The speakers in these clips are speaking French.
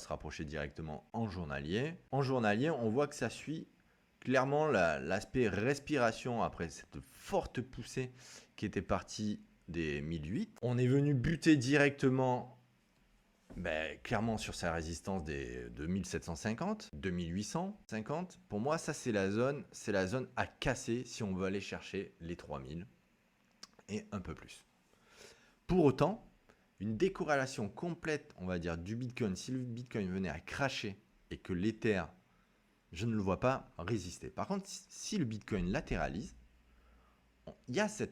se rapprocher directement en journalier. En journalier, on voit que ça suit clairement l'aspect respiration après cette forte poussée qui était partie des 1008. On est venu buter directement clairement sur sa résistance des 2750, 2850. Pour moi, ça c'est la zone à casser si on veut aller chercher les 3000 et un peu plus. Pour autant, une décorrélation complète, on va dire, du Bitcoin, si le Bitcoin venait à cracher et que l'Ether, je ne le vois pas résister. Par contre, si le Bitcoin latéralise, il y a ce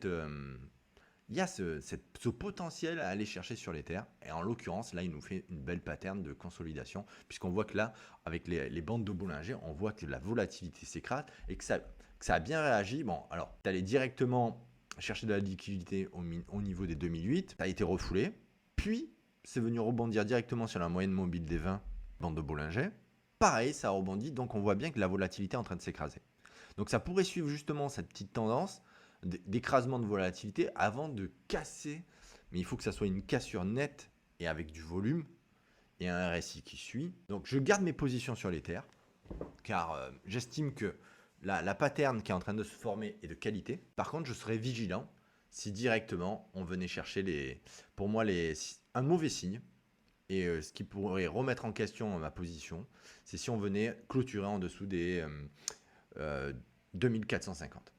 potentiel à aller chercher sur l'Ether. Et en l'occurrence, là, il nous fait une belle pattern de consolidation, puisqu'on voit que là, avec les bandes de Bollinger, on voit que la volatilité s'écrase et que ça a bien réagi. Bon, alors, tu allais directement chercher de la liquidité au niveau des 2008, ça a été refoulé. Puis, c'est venu rebondir directement sur la moyenne mobile des 20 bandes de Bollinger. Pareil, ça rebondit, donc on voit bien que la volatilité est en train de s'écraser. Donc ça pourrait suivre justement cette petite tendance d'écrasement de volatilité avant de casser. Mais il faut que ça soit une cassure nette et avec du volume et un RSI qui suit. Donc je garde mes positions sur l'Ether car j'estime que la pattern qui est en train de se former est de qualité. Par contre, je serais vigilant si directement on venait chercher pour moi un mauvais signe. Et ce qui pourrait remettre en question ma position, c'est si on venait clôturer en dessous des 2450.